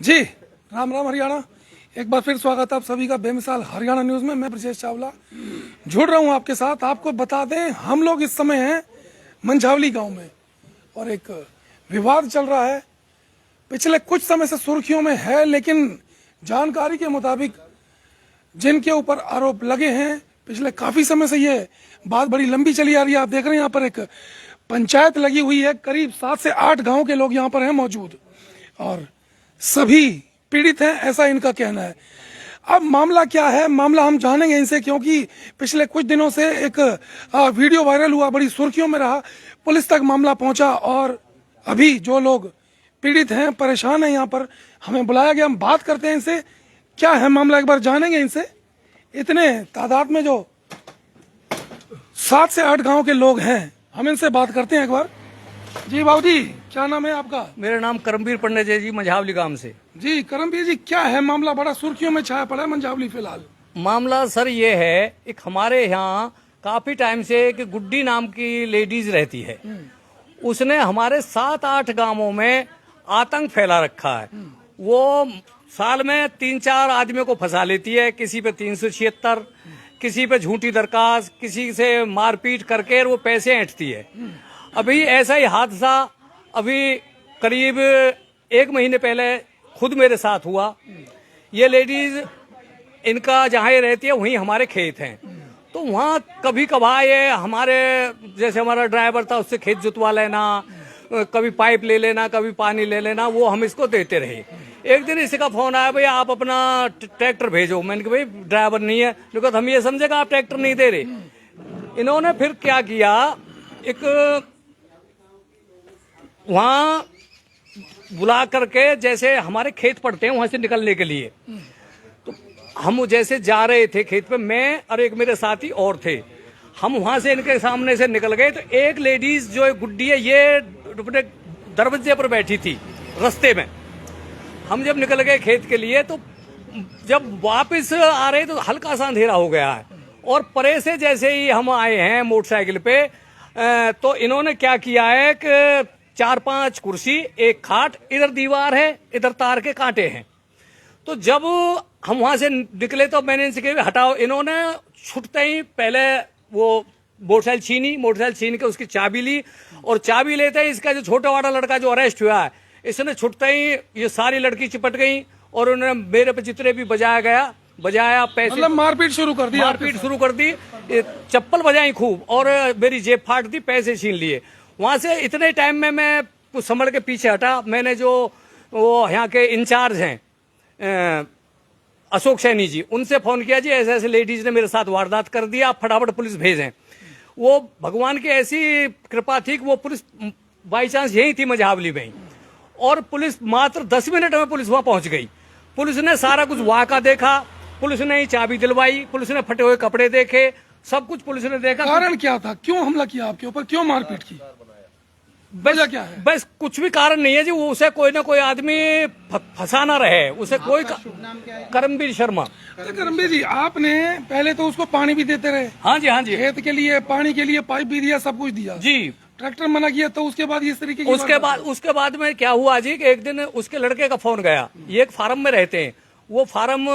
जी राम राम हरियाणा। एक बार फिर स्वागत है आप सभी का बेमिसाल हरियाणा न्यूज में। मैं ब्रजेश चावला जुड़ रहा हूं आपके साथ। आपको बता दें, हम लोग इस समय हैं मंझावली गांव में और एक विवाद चल रहा है। पिछले कुछ समय से सुर्खियों में है, लेकिन जानकारी के मुताबिक जिनके ऊपर आरोप लगे हैं पिछले काफी समय से ये बात बड़ी लंबी चली आ रही है। आप देख रहे हैं यहाँ पर एक पंचायत लगी हुई है, करीब 7 से 8 गांव के लोग यहाँ पर हैं मौजूद और सभी पीड़ित हैं, ऐसा इनका कहना है। अब मामला क्या है, मामला हम जानेंगे इनसे, क्योंकि पिछले कुछ दिनों से एक वीडियो वायरल हुआ, बड़ी सुर्खियों में रहा, पुलिस तक मामला पहुंचा और अभी जो लोग पीड़ित हैं, परेशान हैं, यहाँ पर हमें बुलाया गया। हम बात करते हैं इनसे, क्या है मामला एक बार जानेंगे इनसे। इतने तादाद में जो 7 से 8 गांव के लोग हैं, हम इनसे बात करते हैं एक बार। जी बाबू जी, क्या नाम है आपका? मेरा नाम करमवीर पंडित है जी, मंझावली गांव से। जी करमवीर जी, क्या है मामला? बड़ा सुर्खियों में छाया पड़ा है मंझावली फिलहाल। मामला सर ये है, एक हमारे यहाँ काफी टाइम से एक गुड्डी नाम की लेडीज रहती है। उसने हमारे 7-8 गांवों में आतंक फैला रखा है। वो साल में 3-4 आदमियों को फंसा लेती है, किसी पे 376, किसी पे झूठी दरखास्त, किसी से मारपीट करके वो पैसे ऐंठती है। अभी ऐसा ही हादसा अभी करीब 1 महीने पहले खुद मेरे साथ हुआ। ये लेडीज, इनका जहाँ ये रहती है वहीं हमारे खेत हैं, तो वहाँ कभी कभार ये हमारे, जैसे हमारा ड्राइवर था, उससे खेत जुतवा लेना, कभी पाइप ले लेना, कभी पानी ले लेना, वो हम इसको देते रहे। एक दिन इसका फोन आया, भाई आप अपना ट्रैक्टर भेजो। मैंने कहा भाई ड्राइवर नहीं है, लेकिन हम ये समझेगा आप ट्रैक्टर नहीं दे रहे। इन्होंने फिर क्या किया, एक वहाँ बुला करके, जैसे हमारे खेत पड़ते हैं वहां से निकलने के लिए, तो हम जैसे जा रहे थे खेत पे, मैं और एक मेरे साथी और थे, हम वहां से इनके सामने से निकल गए। तो एक लेडीज जो गुड्डी है, ये अपने दरवाजे पर बैठी थी रास्ते में। हम जब निकल गए खेत के लिए, तो जब वापस आ रहे तो हल्का सा अंधेरा हो गया है, और परे से जैसे ही हम आए हैं मोटरसाइकिल पे, तो इन्होंने क्या किया है कि 4-5 कुर्सी, एक खाट, इधर दीवार है, इधर तार के कांटे हैं। तो जब हम वहां से निकले तो मैंने इनसे कहा हटाओ। इन्होंने छुटते ही पहले वो मोटरसाइकिल छीन के उसकी चाबी ली, और चाबी लेते ही इसका जो छोटा वाला लड़का जो अरेस्ट हुआ है, इसने छुटते ही ये सारी लड़की चिपट गई और उन्होंने मेरे पे जितने भी बजाया पैसे, मतलब मारपीट शुरू कर दी, चप्पल बजाई खूब और मेरी जेब फाड़ दी, पैसे छीन लिए। वहां से इतने टाइम में मैं कुछ संभल के पीछे हटा। मैंने जो वो यहाँ के इंचार्ज हैं अशोक सैनी जी, उनसे फोन किया, जी ऐसे ऐसे लेडीज ने मेरे साथ वारदात कर दिया, आप फटाफट पुलिस भेजें। वो भगवान की ऐसी कृपा थी कि वो पुलिस बाई चांस यही थी मंझावली में, और पुलिस मात्र 10 मिनट में पुलिस वहां पहुंच गई। पुलिस ने सारा कुछ वहां का देखा, पुलिस ने ही चाबी दिलवाई, पुलिस ने फटे हुए कपड़े देखे, सब कुछ पुलिस ने देखा। कारण क्या था, क्यों हमला किया आपके ऊपर, क्यों मारपीट की, वजह क्या है? बस कुछ भी कारण नहीं है जी, वो उसे कोई ना कोई आदमी फंसा ना रहे, उसे कोई करमवीर शर्मा। करमवीर जी, आपने पहले तो उसको पानी भी देते रहे? हाँ जी, हाँ जी, खेत के लिए पानी के लिए पाइप भी दिया, सब कुछ दिया जी। ट्रैक्टर मना किया, तो उसके बाद इस तरीके की उसके बाद में क्या हुआ जी कि एक दिन उसके लड़के का फोन गया। ये एक फार्म में रहते हैं, वो फार्म,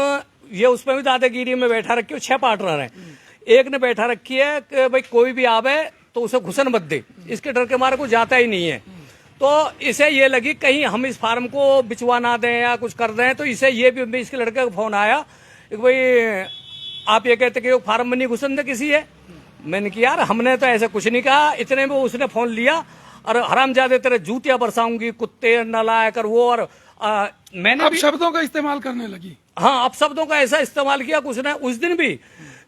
ये उसमें भी दादागिरी में बैठा रखी है, 6 पार्टनर हैं। एक ने बैठा रखी है कि भाई कोई भी आवे तो उसे घुसन मत दे, इसके डर के मारे को जाता ही नहीं है। तो इसे ये लगी कहीं हम इस फार्म को बिचवा ना दें या कुछ कर दें, तो इसे ये भी इसके लड़के का फोन आया कि भाई आप ये कहते कि फार्म में नहीं घुसन दे किसी है। मैंने कहा यार हमने तो ऐसा कुछ नहीं कहा। इतने में उसने फोन लिया और हरामजादे तेरे जूतियां बरसाऊंगी, कुत्ते नलायक, और वो, और मैंने अब शब्दों का इस्तेमाल करने लगी। हाँ, अब शब्दों का ऐसा इस्तेमाल किया कि उसने उस दिन भी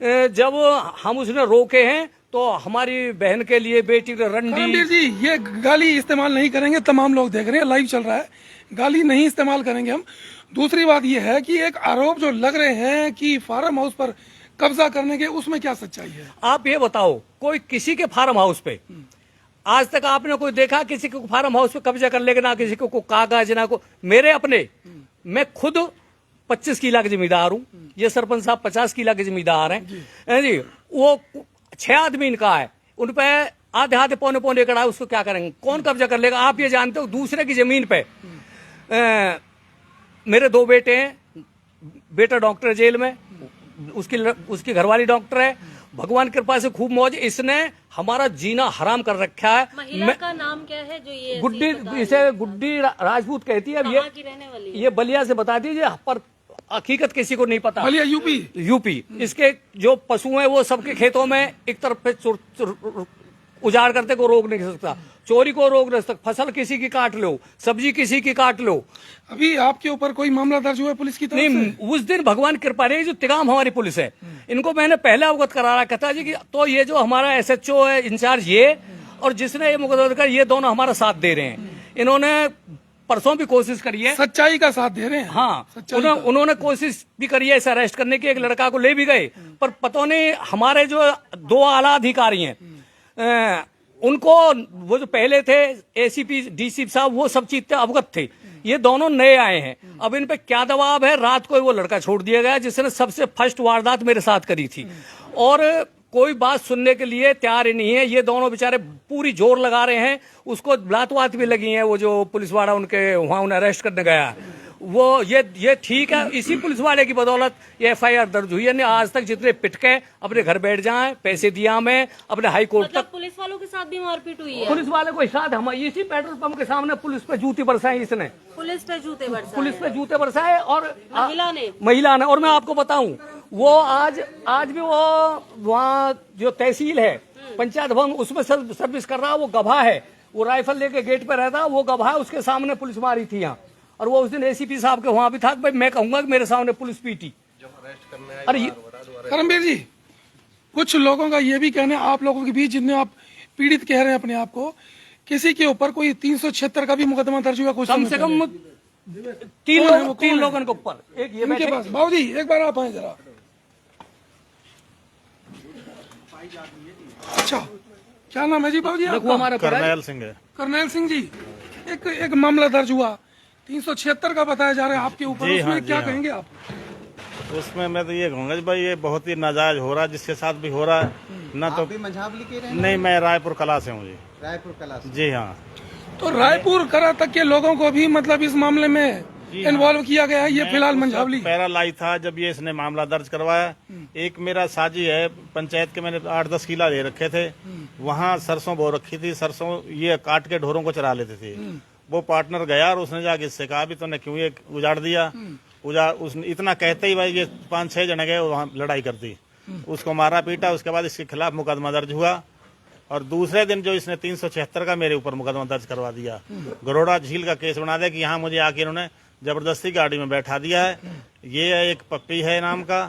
जब हम उसने रोके हैं, तो हमारी बहन के लिए, बेटी के रंडी जी, ये गाली इस्तेमाल नहीं करेंगे, तमाम लोग देख रहे हैं, लाइव चल रहा है, गाली नहीं इस्तेमाल करेंगे हम। दूसरी बात ये है कि एक आरोप जो लग रहे हैं कि फार्म हाउस पर कब्जा करने के, उसमें क्या सच्चाई है? आप ये बताओ, कोई किसी के फार्म हाउस पे आज तक आपने कोई देखा किसी को फार्म हाउस पे कब्जा कर लेगा? ना किसी को कागज, ना को मेरे अपने, मैं खुद 25 किला के जमींदार हूँ, ये सरपंच साहब 50 किला के जमींदार हैं जी। वो 6 आदमी इनका है, उन पे आधे आधे पौने एकड़ है, उसको क्या करेंगे? कौन कब्जा कर लेगा? आप ये जानते हो दूसरे की जमीन पे मेरे 2 बेटे हैं, बेटा डॉक्टर है जेल में, उसकी घरवाली डॉक्टर है। भगवान की कृपा से खूब मौज। इसने हमारा जीना हराम कर रखा है। महिला का नाम क्या है जो ये गुड्डी, इसे गुड्डी राजपूत कहती है। अब कहाँ की रहने वाली है? ये बलिया से बता दीजिए, पर हकीकत किसी को नहीं पता। बलिया यूपी। इसके जो पशु हैं वो सबके खेतों में एक तरफ पे उजाड़ करते को रोक नहीं सकता, चोरी को रोक नहीं सकता, फसल किसी की काट लो, सब्जी किसी की काट लो। अभी आपके ऊपर कोई मामला दर्ज हुआ है पुलिस की तरफ नहीं, से? उस दिन भगवान कृपा रही, जो तिगाम हमारी पुलिस है, इनको मैंने पहले अवगत करा रहा कहता जी कि तो ये जो हमारा SHO है इंचार्ज ये, और जिसने ये मुकदमा कर, ये दोनों हमारा साथ दे रहे हैं। इन्होंने परसों भी कोशिश करी है, सच्चाई का साथ दे रहे हैं। हाँ, सच्चाई का। उन्होंने कोशिश भी करी है इसे अरेस्ट करने की, एक लड़का को ले भी गए, पर पता नहीं हमारे जो 2 आला अधिकारी हैं उनको, वो जो पहले थे ACP DC साहब, वो सब चीज अवगत थे। ये दोनों नए आए हैं, अब इन पे क्या दबाव है। रात को वो लड़का छोड़ दिया गया जिसने सबसे फर्स्ट वारदात मेरे साथ करी थी, और कोई बात सुनने के लिए तैयार ही नहीं है। ये दोनों बेचारे पूरी जोर लगा रहे हैं, उसको लात वात भी लगी है। वो जो पुलिस वाला उनके वहां उन्हें अरेस्ट करने गया, वो ये ठीक है, इसी पुलिस वाले की बदौलत ये FIR दर्ज हुई है। नहीं आज तक जितने पिटके अपने घर बैठ जाएं, पैसे दिया मैं अपने हाई कोर्ट मतलब तक। पुलिस वालों के साथ भी मारपीट हुई है? पुलिस वाले को साथ हम इसी पेट्रोल पंप के सामने पुलिस पे जूती बरसाई इसने, पुलिस पे जूते बरसाए? पुलिस पे जूते बरसाए, और महिला ने। और मैं आपको बताऊं, वो आज भी वो वहाँ जो तहसील है, पंचायत भवन, उसमें सर्विस कर रहा, वो गवाह है, वो राइफल लेके गेट पे रहता, वो गवाह है, उसके सामने पुलिस मारी थी यहाँ। और वो उस दिन ACP साहब के वहां भी था। भाई मैं कहूंगा कि मेरे सामने पुलिस पीटी। अरे करमवीर जी, कुछ लोगों का ये भी कहना है, आप लोगों के बीच जितने आप पीड़ित कह रहे हैं अपने आप को, किसी के ऊपर कोई 376 का भी मुकदमा दर्ज हुआ कुछ कम से कम 3 लोगों के ऊपर। एक ये इनके पास। बाबू जी एक बार आप आए जरा। अच्छा, क्या नाम है जी बाबू जी आपका? हमारा करनैल सिंह है। करनैल सिंह जी, एक मामला दर्ज हुआ 376 का बताया जा रहा है आपके ऊपर, जी उसमें हाँ, क्या जी हाँ। कहेंगे आप? उसमें मैं तो ये कहूँगा भाई ये बहुत ही नाजायज हो रहा है, जिसके साथ भी हो रहा है ना। तो भी मंझावली के रहने? नहीं, मैं रायपुर कला से हूँ जी। रायपुर कला से? जी हाँ। तो रायपुर करा तक के लोगों को भी मतलब इस मामले में इन्वॉल्व किया गया है? ये फिलहाल मंझावली पैरालाई था जब ये इसने मामला दर्ज करवाया। एक मेरा साजी है, पंचायत के मैंने 8-10 किला ले रखे थे, वहाँ सरसों बो रखी थी, सरसों ये काट के ढोरों को चरा लेते थे। वो पार्टनर गया और उसने जाके इससे कहा भी तूने क्यों ये उजाड़ दिया। उसने इतना कहते ही भाई ये 5-6 जने गए वहाँ लड़ाई कर दी, उसको मारा पीटा। उसके बाद इसके खिलाफ मुकदमा दर्ज हुआ, और दूसरे दिन जो इसने 376 का मेरे ऊपर मुकदमा दर्ज करवा दिया, गरोड़ा झील का केस बना दिया कि यहाँ मुझे आके इन्होंने जबरदस्ती गाड़ी में बैठा दिया है। ये एक पप्पी है नाम का,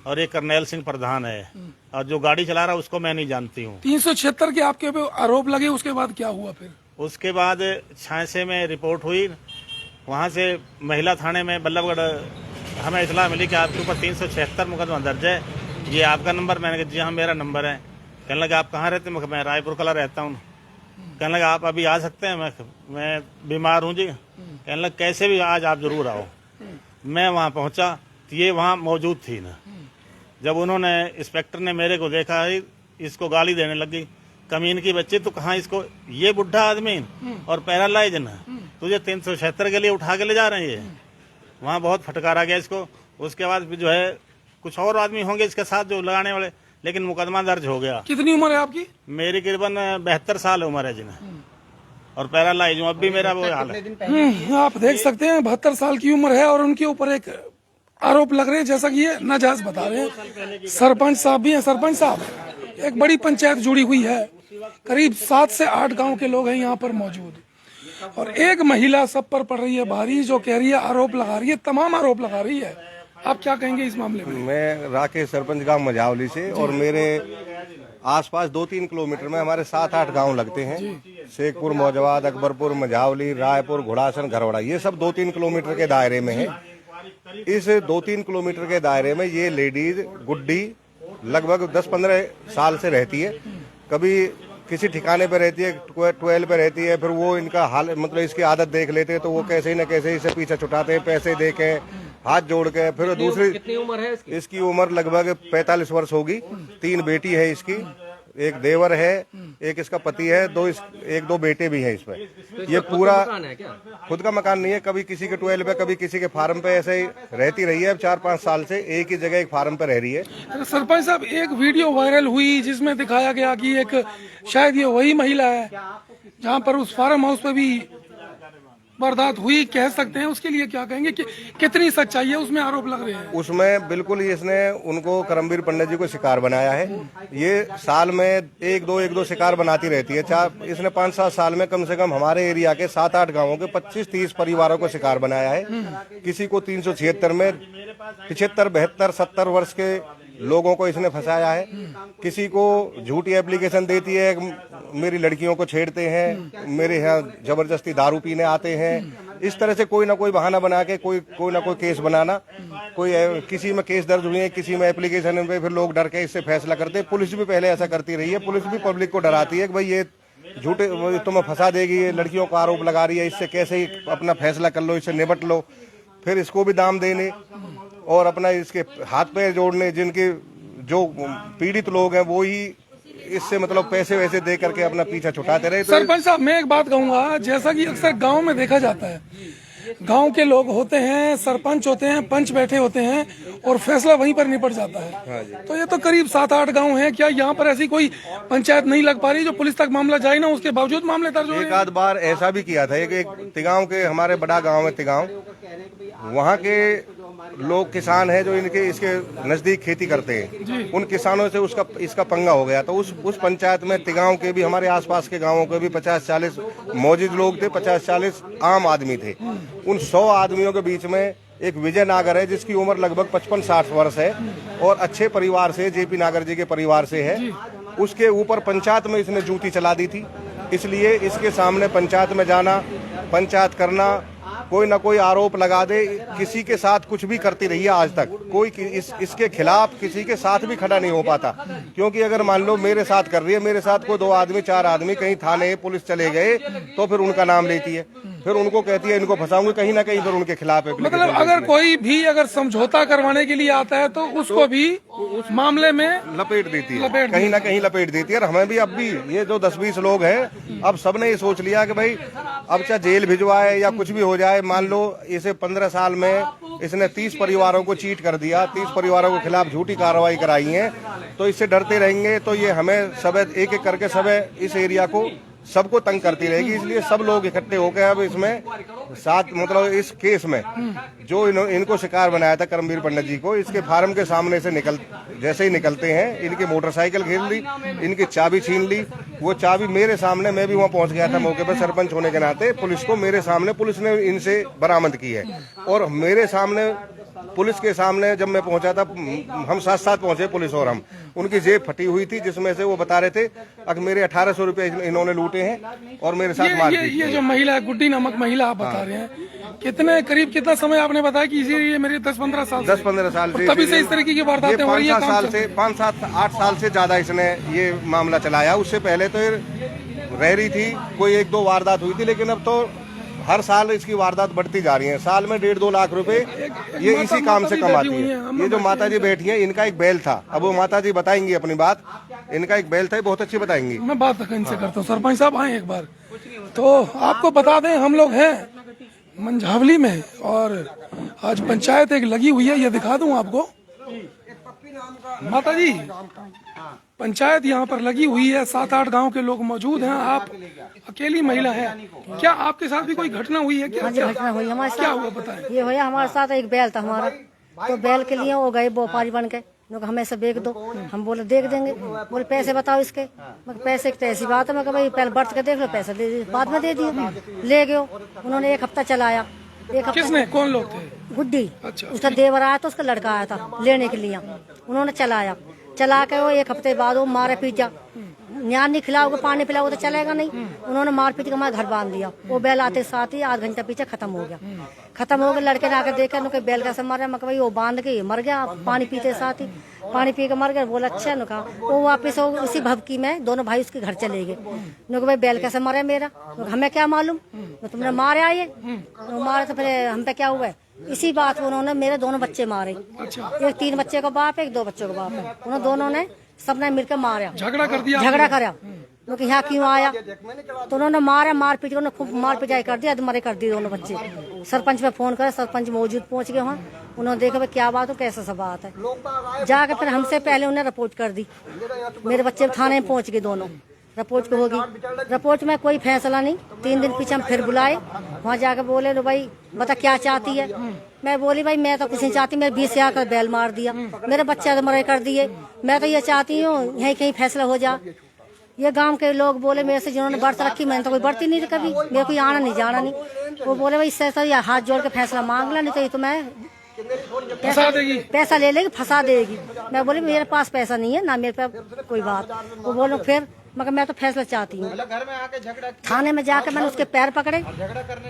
और एक करनैल सिंह प्रधान है, और जो गाड़ी चला रहा है उसको मैं नहीं जानती हूँ। 376 के आपके ऊपर आरोप लगे, उसके बाद क्या हुआ फिर? उसके बाद छांसे में रिपोर्ट हुई, वहाँ से महिला थाने में बल्लभगढ़ हमें इतला मिली कि आपके ऊपर 376 मुकदमा दर्ज है, ये आपका नंबर? मैंने कहा जी हाँ मेरा नंबर है। कहने लगा आप कहाँ रहते हैं? मैं रायपुर कला रहता हूँ। कहने लगा आप अभी आ सकते हैं? मैं बीमार हूँ जी। कहने लगा कैसे भी आज आप जरूर आओ। मैं वहाँ पहुँचा तो ये वहाँ मौजूद थी ना। जब उन्होंने इंस्पेक्टर ने मेरे को देखा, इसको गाली देने लगी, कमीन की बच्ची तो कहाँ इसको, ये बुढ़ा आदमी और पैरालाइज ना, तुझे 376 के लिए उठा के ले जा रहे हैं। वहाँ बहुत फटकारा गया इसको। उसके बाद जो है कुछ और आदमी होंगे इसके साथ जो लगाने वाले, लेकिन मुकदमा दर्ज हो गया। कितनी उम्र है आपकी? मेरी करीबन 72 साल उम्र है जिन्हें, और पैरालाइज हूँ। अब भी मेरा वो हाल है। आप देख सकते हैं 72 साल की उम्र है, और उनके ऊपर एक आरोप लग रहे हैं, जैसा कि ये नाजायज बता रहे हैं। सरपंच साहब भी हैं। सरपंच साहब, एक बड़ी पंचायत जुड़ी हुई है, करीब 7 से 8 गांव के लोग हैं यहाँ पर मौजूद, और एक महिला सब पर पड़ रही है भारी, जो कह रही है, आरोप लगा रही है, तमाम आरोप लगा रही है। आप क्या कहेंगे इस मामले में? मैं राकेश सरपंच गांव मंझावली से, और मेरे आसपास 2-3 किलोमीटर में हमारे 7-8 गांव लगते हैं। शेखपुर, मौजवाद, अकबरपुर, मंझावली, रायपुर, घोड़ासन, घरवड़ा, ये सब 2-3 किलोमीटर के दायरे में है। इस 2-3 किलोमीटर के दायरे में ये लेडीज गुड्डी लगभग 10-15 साल से रहती है। कभी किसी ठिकाने पे रहती है, 12 पे रहती है, फिर वो इनका हाल मतलब इसकी आदत देख लेते हैं, तो वो कैसे न कैसे इसे पीछे छुटाते हैं, पैसे दे के, हाथ जोड़ के। फिर दूसरी, कितनी उम्र है इसकी? इसकी उम्र लगभग 45 वर्ष होगी। 3 बेटी है इसकी, एक देवर है, एक इसका पति है, एक दो बेटे भी हैं इसमें। ये पूरा खुद का मकान नहीं है, कभी किसी के ट्वेल्व पे, कभी किसी के फार्म पे, ऐसे ही रहती रही है। अब 4-5 साल से एक ही जगह एक फार्म पे रह रही है। सरपंच साहब, एक वीडियो वायरल हुई जिसमें दिखाया गया कि एक शायद ये वही महिला है जहां पर उस फार्म हाउस पे भी वारदात हुई, कह सकते हैं। उसके लिए क्या कहेंगे कि कितनी सच्चाई है उसमें आरोप लग रहे हैं? उसमें बिल्कुल ही इसने उनको करमवीर पंडित जी को शिकार बनाया है। ये साल में एक दो शिकार बनाती रहती है। इसने 5-7 साल में कम से कम हमारे एरिया के 7-8 गांवों के 25-30 परिवारों को शिकार बनाया है। किसी को 376 में 75, 72, 70 वर्ष के लोगों को इसने फंसाया है। किसी को झूठी एप्लीकेशन देती है, मेरी लड़कियों को छेड़ते हैं, मेरे यहाँ जबरदस्ती दारू पीने आते हैं। इस तरह से कोई ना कोई बहाना बना के कोई ना कोई केस बनाना। किसी में केस दर्ज हुए हैं, किसी में एप्लीकेशन पे, फिर लोग डर के इससे फैसला करते हैं। पुलिस भी पहले ऐसा करती रही है। पुलिस भी पब्लिक को डराती है कि भाई ये झूठे तुम्हें फंसा देगी, ये लड़कियों का आरोप लगा रही है, इससे कैसे ही अपना फैसला कर लो, इससे निपट लो। फिर इसको भी दाम देने और अपना इसके हाथ पैर जोड़ने, जिनके जो पीड़ित लोग हैं वो ही इससे मतलब पैसे वैसे दे करके अपना पीछा छुटाते रहे। तो सरपंच साहब, मैं एक बात कहूंगा, जैसा कि अक्सर गांव में देखा जाता है, गांव के लोग होते हैं, सरपंच होते हैं, पंच बैठे होते हैं और फैसला वहीं पर निपट जाता है। तो ये तो करीब 7-8 गांव हैं। क्या यहाँ पर ऐसी कोई पंचायत नहीं लग पा रही जो पुलिस तक मामला जाए ना, उसके बावजूद मामले दर्ज हो? एक आध बार ऐसा भी किया था। एक तिगांव के, हमारे बड़ा गांव है तिगांव, वहाँ के लोग किसान हैं जो इसके नजदीक खेती करते हैं। उन किसानों से इसका पंगा हो गया। तो उस पंचायत में तिगांव के भी, हमारे आसपास के गांवों के भी 50-40 मौजूद लोग थे, 50-40 आम आदमी थे। उन 100 आदमियों के बीच में एक विजय नागर है जिसकी उम्र लगभग 55-60 वर्ष है और अच्छे परिवार से, जेपी नागर जी के परिवार से है। उसके ऊपर पंचायत में इसने जूती चला दी थी। इसलिए इसके सामने पंचायत में जाना, पंचायत करना, कोई ना कोई आरोप लगा दे। किसी के साथ कुछ भी करती रही है आज तक, कोई इसके खिलाफ किसी के साथ भी खड़ा नहीं हो पाता। क्योंकि अगर मान लो मेरे साथ कर रही है, मेरे साथ को 2 आदमी 4 आदमी कहीं थाने पुलिस चले गए तो फिर उनका नाम लेती है, फिर उनको कहती है इनको फंसाऊंगी, कहीं ना कहीं फिर उनके खिलाफ है। मतलब अगर कोई भी अगर समझौता करवाने के लिए आता है तो उसको भी उस मामले में लपेट देती है, कहीं ना कहीं लपेट देती है। और हमें भी अब भी ये जो 10-20 लोग हैं, अब सबने ये सोच लिया कि भाई अब चाहे जेल भिजवाए या कुछ भी हो जाए। मान लो इसे 15 साल में इसने 30 परिवारों को चीट कर दिया, 30 परिवारों के खिलाफ झूठी कार्रवाई कराई है। तो इससे डरते रहेंगे तो ये हमें सब एक एक करके सब इस एरिया को सबको तंग करती रहेगी। इसलिए सब लोग इकट्ठे होकर अब इसमें साथ, मतलब इस केस में जो इनको शिकार बनाया था करमवीर पंडित जी को, इसके फार्म के सामने से जैसे ही निकलते हैं, इनकी मोटरसाइकिल घेर ली, इनकी चाबी छीन ली। वो चाबी मेरे सामने, मैं भी वहाँ पहुँच गया था मौके पर सरपंच होने के नाते, पुलिस को मेरे सामने पुलिस ने इनसे बरामद की है। और मेरे सामने, पुलिस के सामने जब मैं पहुंचा था, हम साथ पहुंचे पुलिस और हम, उनकी जेब फटी हुई थी जिसमें से वो बता रहे थे कि मेरे 1800 रुपए इन्होंने लूटे हैं और मेरे साथ मारपीट। ये जो महिला है, गुड्डी नामक महिला आप बता रहे हैं, कितना समय आपने बताया कि इसी मेरे 10-15 साल से तभी से इस तरीके की वारदातें हो रही है? 5-7-8 साल से ज्यादा इसने ये मामला चलाया। उससे पहले तो रह रही थी, कोई 1-2 वारदात हुई थी, लेकिन अब तो हर साल इसकी वारदात बढ़ती जा रही है। साल में 1.5-2 लाख रुपए ये इसी काम से कमाती है। ये जो माता जी बैठी है, इनका एक बैल था, अब वो माता जी बताएंगी अपनी बात। इनका एक बैल था, बहुत अच्छी बताएंगी। मैं बात इनसे करता हूँ। सरपंच साहब आए एक बार, तो आपको बता दें हम लोग हैं मंझावली में और आज पंचायत एक लगी हुई है, ये दिखा दूं आपको। माता जी, पंचायत यहाँ पर लगी हुई है, 7-8 गांव के लोग मौजूद हैं, आप अकेली महिला हैं। क्या आपके साथ भी कोई घटना हुई है? क्या घटना हुई हमारे साथ? क्या हुआ बताएं। ये हुआ हमारे साथ, एक बैल था हमारा, तो बैल के लिए वो गए व्यापारी बन के, हमें से बेच दो। हम बोले देख देंगे। बोले पैसे बताओ इसके। पैसे की ऐसी बात है, मैं भाई पहले बर्थ के देख लो, पैसे दे दिए, बाद में दे दिए। ले गए, उन्होंने 1 हफ्ता चलाया। किसने, कौन लोग थे? गुड्डी। अच्छा। उसका देवर आया था, उसका लड़का आया था लेने के लिए, उन्होंने चला के वो 1 हफ्ते बाद वो मारे पीटा, न्यान नहीं खिलाओगे, पानी पिलाओगे तो चलेगा नहीं। उन्होंने मार पीट के हमारे घर बांध दिया। वो बैल आते साथ ही आध घंटा पीछे खत्म हो गया। लड़के ने आकर देखा, उनके बैल कैसे मारे, मैं भाई वो बांध के मर गया, पानी पीते साथ ही, पानी पी के मर गया। बोला अच्छा न कहा। वो वापस उसी भभकी में दोनों भाई उसके घर चले गए। भाई बैल कैसे मारे मेरा, हमें क्या मालूम, तुमने मारे आए मारे तो फिर हम पे क्या हुआ। इसी बात उन्होंने मेरे दोनों बच्चे मारे। एक 3 बच्चे का बाप है, एक 2 बच्चों का बाप है। उन्होंने दोनों ने सबने मिलकर मारा, झगड़ा कर दिया? झगड़ा कराया लोग यहाँ क्यों आया, तो उन्होंने मारा, मार पीट उन्होंने खूब मार पिटाई कर दिया, मरे कर दिए दोनों बच्चे। सरपंच पे फोन करे, सरपंच मौजूद पहुंच गए वहाँ, उन्होंने देखा भाई क्या बात हो, कैसा सब बात है। जाकर फिर हमसे पहले उन्हें रिपोर्ट कर दी, मेरे बच्चे थाने में पहुंच गए दोनों, रिपोर्ट होगी। रिपोर्ट में कोई फैसला नहीं। 3 दिन पीछे हम फिर बुलाए, वहाँ जाकर बोले लो भाई बता क्या चाहती है। मैं बोली भाई मैं तो कुछ नहीं चाहती, मैं 20,000 का बैल मार दिया, मेरे बच्चे मरे कर दिए, मैं तो ये चाहती हूँ यहीं कहीं फैसला हो जा। ये गांव के लोग बोले मेरे से, जिन्होंने बर्त रखी, मैंने तो कोई बर्ती नहीं कभी, मेरे को आना नहीं जाना नहीं। वो बोले भाई इससे तो हाथ जोड़ के फैसला मांग ला, नहीं तो ये तो मैं फंसा देगी, पैसा ले लेगी, फंसा देगी। मैं बोली मेरे पास पैसा नहीं है ना, मेरे पास कोई बात। वो बोलो फिर, मगर मैं तो फैसला चाहती हूँ। थाने में जाकर मैंने उसके पैर पकड़े,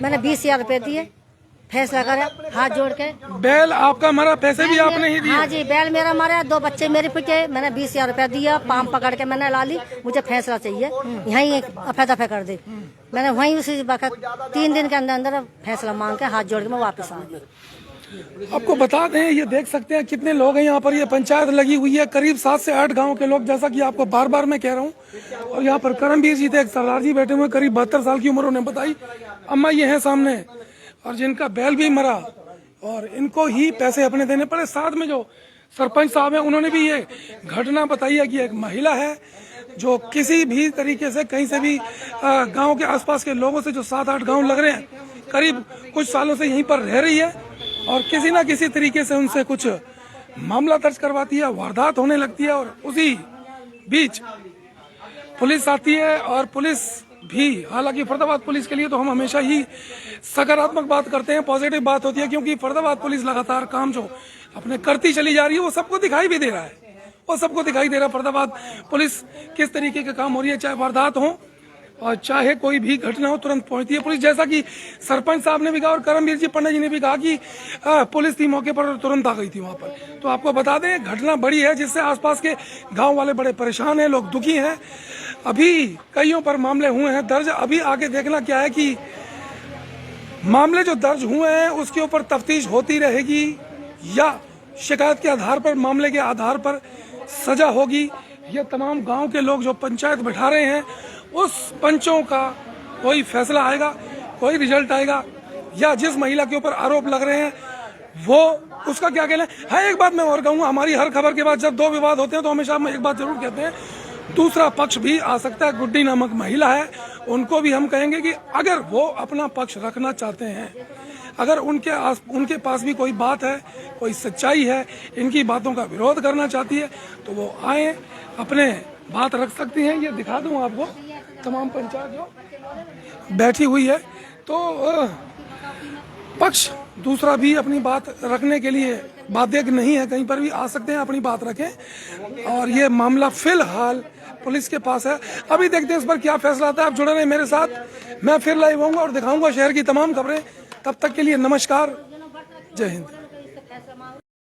मैंने 20,000 रुपए दिए, फैसला करे हाथ जोड़ के। बैल आपका मरा, पैसे भी आपने ही दिए? हाँ जी, बैल मेरा मरा, 2 बच्चे मेरे पिटे, मैंने 20,000 रुपया दिया, पाम पकड़ के मैंने ला ली, मुझे फैसला चाहिए, यहीं अफे दफे कर दे। मैंने वहीं उसी वक्त 3 दिन के अंदर अंदर फैसला मांग के हाथ जोड़ के मैं वापस आ गई। आपको बता दें, ये देख सकते हैं कितने लोग हैं यहाँ पर, ये पंचायत लगी हुई है, करीब 7 से 8 गांव के लोग, जैसा कि आपको बार बार मैं कह रहा हूँ। और यहाँ पर करमवीर जी थे, एक सरदार जी बैठे हुए, करीब 72 साल की उम्र उन्हें बताई। अम्मा ये है सामने, और जिनका बैल भी मरा, और इनको ही पैसे अपने देने पड़े। साथ में जो सरपंच साहब हैं, उन्होंने भी ये घटना बताई है कि एक महिला है जो किसी भी तरीके से कहीं से भी गांव के आसपास के लोगों से, जो 7-8 गांव लग रहे हैं, करीब कुछ सालों से यहीं पर रह रही है, और किसी ना किसी तरीके से उनसे कुछ मामला दर्ज करवाती है, वारदात होने लगती है। और उसी बीच पुलिस आती है, और पुलिस भी, हालांकि फरीदाबाद पुलिस के लिए तो हम हमेशा ही सकारात्मक बात करते हैं, पॉजिटिव बात होती है, क्योंकि फरीदाबाद पुलिस लगातार काम जो अपने करती चली जा रही है, वो सबको दिखाई भी दे रहा है, वो सबको दिखाई दे रहा है फरीदाबाद पुलिस किस तरीके के काम हो रही है, चाहे वारदात हो और चाहे कोई भी घटना हो, तुरंत पहुंचती है पुलिस। जैसा कि सरपंच साहब ने भी कहा और करमवीर जी पंडित जी ने भी कहा कि पुलिस थी मौके पर और तुरंत आ गई थी वहां पर। तो आपको बता दें, घटना बड़ी है, जिससे आसपास के गांव वाले बड़े परेशान हैं, लोग दुखी हैं। अभी कईयों पर मामले हुए हैं दर्ज, अभी आगे देखना क्या है कि मामले जो दर्ज हुए हैं उसके ऊपर तफ्तीश होती रहेगी, या शिकायत के आधार पर, मामले के आधार पर सजा होगी। ये तमाम गांव के लोग जो पंचायत बैठा रहे हैं, उस पंचों का कोई फैसला आएगा, कोई रिजल्ट आएगा, या जिस महिला के ऊपर आरोप लग रहे हैं वो उसका क्या कहना है। हाँ, एक बात मैं और कहूँगा, हमारी हर खबर के बाद जब 2 विवाद होते हैं तो हमेशा हम एक बात जरूर कहते हैं, दूसरा पक्ष भी आ सकता है। गुड्डी नामक महिला है, उनको भी हम कहेंगे कि अगर वो अपना पक्ष रखना चाहते हैं, अगर उनके पास भी कोई बात है, कोई सच्चाई है, इनकी बातों का विरोध करना चाहती है, तो वो आए, अपने बात रख सकती हैं। ये दिखा दूं आपको, तमाम पंचायत जो बैठी हुई है, तो पक्ष दूसरा भी अपनी बात रखने के लिए बाध्य नहीं है, कहीं पर भी आ सकते हैं, अपनी बात रखें। और ये मामला फिलहाल पुलिस के पास है, अभी देखते हैं इस पर क्या फैसला आता है। आप जुड़े रहे मेरे साथ, मैं फिर लाइव होऊंगा और दिखाऊंगा शहर की तमाम खबरें। तब तक के लिए नमस्कार, जय हिंद।